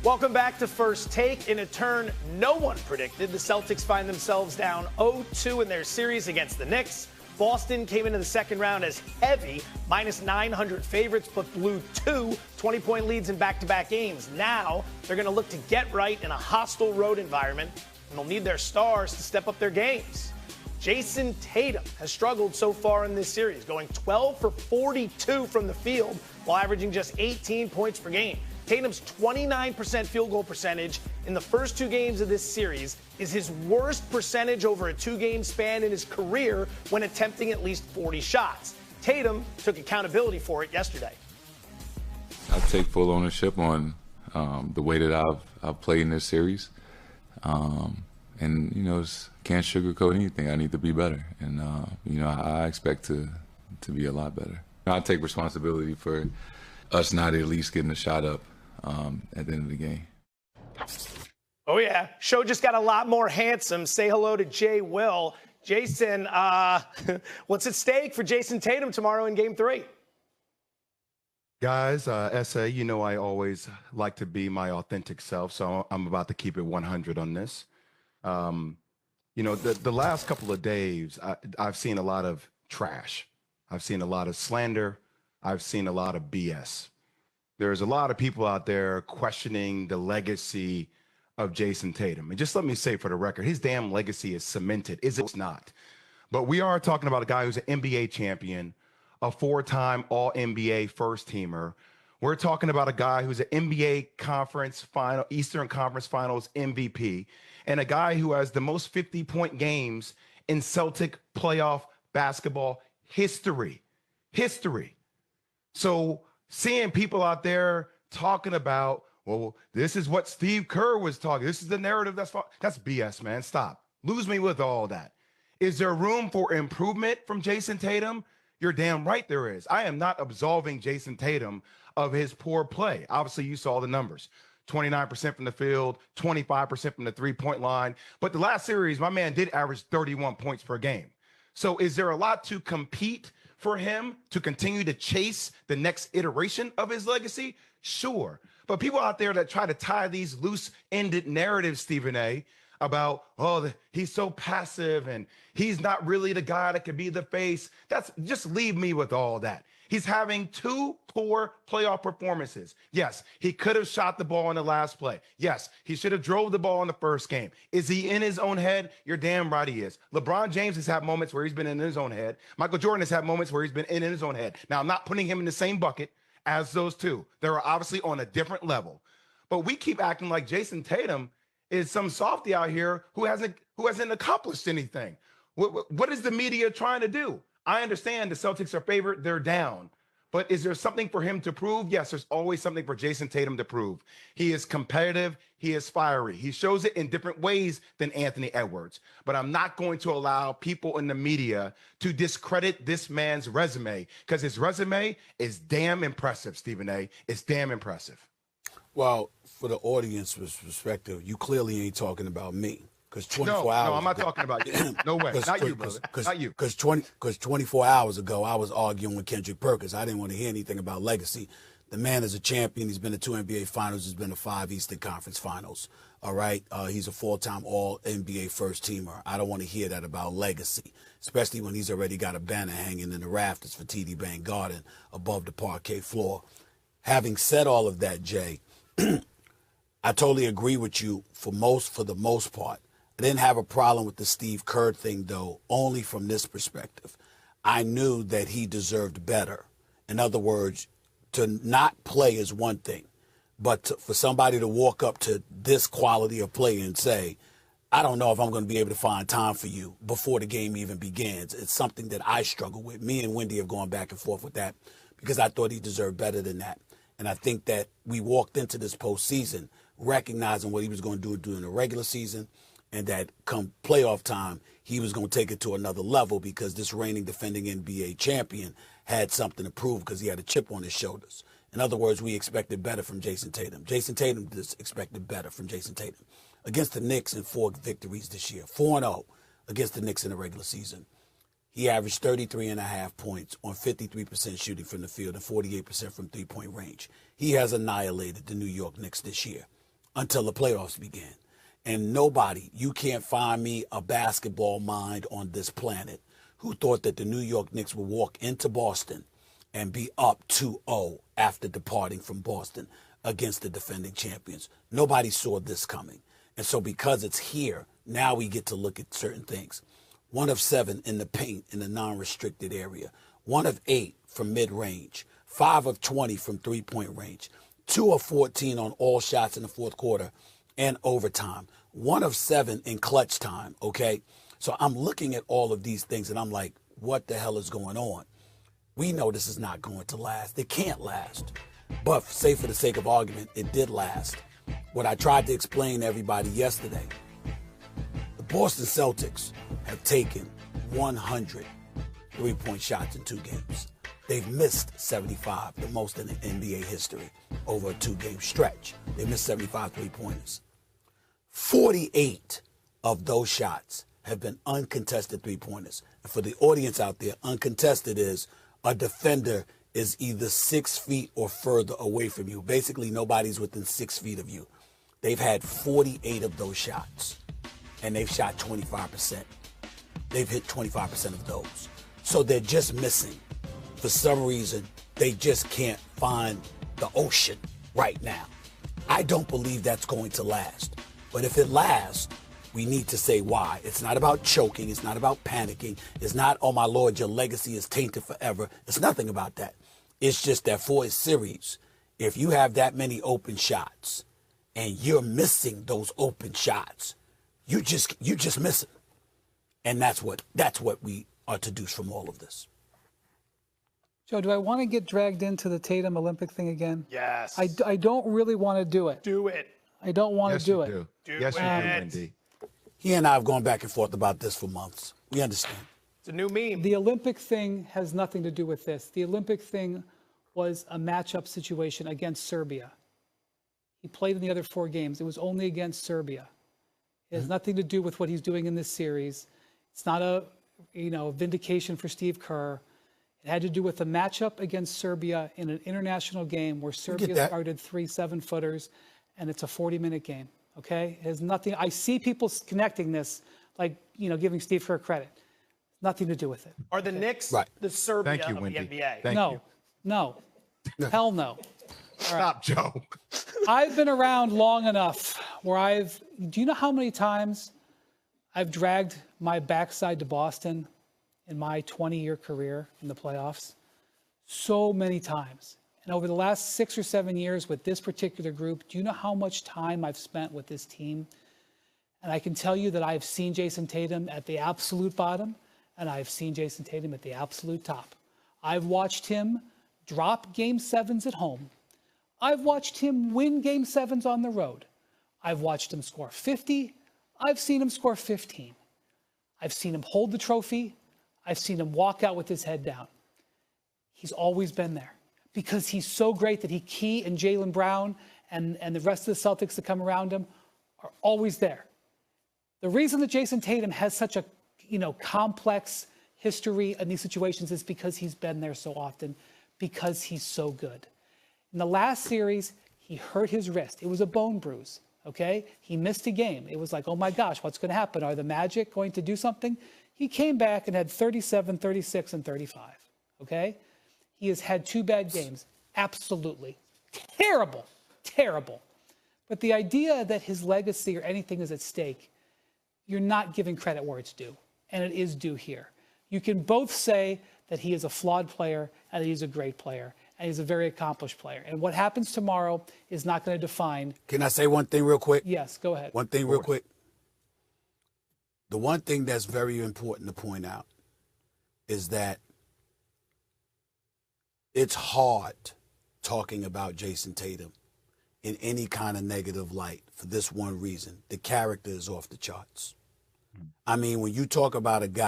Welcome back to First Take. In a turn no one predicted, the Celtics find themselves down 0-2 in their series against the Knicks. Boston came into the second round as heavy, minus 900 favorites, but blew two 20-point leads in back-to-back games. Now they're going to look to get right in a hostile road environment, and they'll need their stars to step up their games. Jason Tatum has struggled so far in this series, going 12 for 42 from the field while averaging just 18 points per game. Tatum's 29% field goal percentage in the first two games of this series is his worst percentage over a two-game span in his career when attempting at least 40 shots. Tatum took accountability for it yesterday. I take full ownership on the way that I've played in this series. And, can't sugarcoat anything. I need to be better. And, I expect to be a lot better. I take responsibility for us not at least getting a shot up at the end of the game. Oh, yeah. Show just got a lot more handsome. Say hello to Jay Will. Jason, what's at stake for Jason Tatum tomorrow in Game 3? Guys, SA, I always like to be my authentic self, so I'm about to keep it 100 on this. The last couple of days, I've seen a lot of trash. I've seen a lot of slander. I've seen a lot of BS. There's a lot of people out there questioning the legacy of Jason Tatum. And just let me say for the record, his damn legacy is cemented. It's not. But we are talking about a guy who's an NBA champion, a four-time All-NBA first-teamer. We're talking about a guy who's an NBA Conference Final, Eastern Conference Finals MVP, and a guy who has the most 50-point games in Celtic playoff basketball history. So seeing people out there talking about, well, this is what Steve Kerr was talking. This is the narrative that's BS, man. Stop. Lose me with all that. Is there room for improvement from Jason Tatum? You're damn right there is. I am not absolving Jason Tatum of his poor play. Obviously, you saw the numbers. 29% from the field, 25% from the three-point line. But the last series, my man did average 31 points per game. So is there a lot to compete for him to continue to chase the next iteration of his legacy? Sure. But people out there that try to tie these loose-ended narratives, Stephen A., about, he's so passive and he's not really the guy that could be the face. Just leave me with all that. He's having two poor playoff performances. Yes, he could have shot the ball in the last play. Yes, he should have drove the ball in the first game. Is he in his own head? You're damn right he is. LeBron James has had moments where he's been in his own head. Michael Jordan has had moments where he's been in his own head. Now, I'm not putting him in the same bucket as those two. They're obviously on a different level. But we keep acting like Jason Tatum is some softy out here who hasn't accomplished anything. What is the media trying to do? I understand the Celtics are favored. They're down. But is there something for him to prove? Yes, there's always something for Jason Tatum to prove. He is competitive. He is fiery. He shows it in different ways than Anthony Edwards. But I'm not going to allow people in the media to discredit this man's resume because his resume is damn impressive, Stephen A. It's damn impressive. Well, for the audience's perspective, you clearly ain't talking about me. Because 24 hours. No, I'm not talking about you. No way. Not you, brother. Not you. Because 24 hours ago, I was arguing with Kendrick Perkins. I didn't want to hear anything about legacy. The man is a champion. He's been to 2 NBA Finals. He's been to 5 Eastern Conference Finals. All right? He's a full-time All-NBA first-teamer. I don't want to hear that about legacy, especially when he's already got a banner hanging in the rafters for TD Bank Garden above the parquet floor. Having said all of that, Jay, I totally agree with you for the most part. I didn't have a problem with the Steve Kerr thing, though, only from this perspective. I knew that he deserved better. In other words, to not play is one thing, but for somebody to walk up to this quality of play and say, I don't know if I'm going to be able to find time for you before the game even begins. It's something that I struggle with. Me and Wendy have gone back and forth with that because I thought he deserved better than that. And I think that we walked into this postseason recognizing what he was going to do during the regular season, and that come playoff time, he was going to take it to another level because this reigning defending NBA champion had something to prove because he had a chip on his shoulders. In other words, we expected better from Jason Tatum. Jason Tatum just expected better from Jason Tatum. Against the Knicks in 4 victories this year, 4-0 against the Knicks in the regular season. He averaged 33.5 points on 53% shooting from the field and 48% from three-point range. He has annihilated the New York Knicks this year. until the playoffs began. And nobody, you can't find me a basketball mind on this planet who thought that the New York Knicks would walk into Boston and be up 2-0 after departing from Boston against the defending champions. Nobody saw this coming. And so because it's here, now we get to look at certain things. 1 of 7 in the paint in the non-restricted area. 1 of 8 from mid-range. 5 of 20 from three-point range. 2 of 14 on all shots in the fourth quarter and overtime. 1 of 7 in clutch time, okay? So I'm looking at all of these things and I'm like, what the hell is going on? We know this is not going to last. It can't last. But say for the sake of argument, it did last. What I tried to explain to everybody yesterday, the Boston Celtics have taken 100 three-point shots in 2 games. They've missed 75, the most in the NBA history, over a 2-game stretch. They missed 75 three-pointers. 48 of those shots have been uncontested three-pointers. And for the audience out there, uncontested is a defender is either 6 feet or further away from you. Basically, nobody's within 6 feet of you. They've had 48 of those shots, and they've shot 25%. They've hit 25% of those. So they're just missing. For some reason, they just can't find the ocean right now. I don't believe that's going to last. But if it lasts, we need to say why. It's not about choking. It's not about panicking. It's not, oh my Lord, your legacy is tainted forever. It's nothing about that. It's just that for a series, if you have that many open shots and you're missing those open shots, you're just missing. And that's what we are to deduce from all of this. Joe, do I want to get dragged into the Tatum Olympic thing again? Yes. I don't really want to do it. Do it. I don't want to do it. Yes, you do, Wendy. He and I have gone back and forth about this for months. We understand. It's a new meme. The Olympic thing has nothing to do with this. The Olympic thing was a matchup situation against Serbia. He played in the other 4 games. It was only against Serbia. It has nothing to do with what he's doing in this series. It's not a vindication for Steve Kerr. It had to do with a matchup against Serbia in an international game where Serbia started 3 7-footers, and it's a 40-minute game. Okay? It has nothing. I see people connecting this, like, giving Steve Kerr credit. Nothing to do with it. Are the Knicks the Serbia of the NBA? No. Hell no. Stop, Joe. I've been around long enough where do you know how many times I've dragged my backside to Boston in my 20-year career in the playoffs? So many times. And over the last 6 or 7 years with this particular group, do you know how much time I've spent with this team? And I can tell you that I've seen Jason Tatum at the absolute bottom, and I've seen Jason Tatum at the absolute top. I've watched him drop Game 7s at home. I've watched him win Game 7s on the road. I've watched him score 50. I've seen him score 15. I've seen him hold the trophy. I've seen him walk out with his head down. He's always been there because he's so great that he and Jaylen Brown and the rest of the Celtics that come around him are always there. The reason that Jason Tatum has such a complex history in these situations is because he's been there so often, because he's so good. In the last series, he hurt his wrist. It was a bone bruise, okay? He missed a game. It was like, oh my gosh, what's going to happen? Are the Magic going to do something? He came back and had 37, 36, and 35, okay? He has had 2 bad games. Absolutely. Terrible. But the idea that his legacy or anything is at stake, you're not giving credit where it's due, and it is due here. You can both say that he is a flawed player and that he's a great player, and he's a very accomplished player. And what happens tomorrow is not going to define. Can I say one thing real quick? Yes, go ahead. One thing real quick. The one thing that's very important to point out is that it's hard talking about Jason Tatum in any kind of negative light for this one reason. The character is off the charts. I mean, when you talk about a guy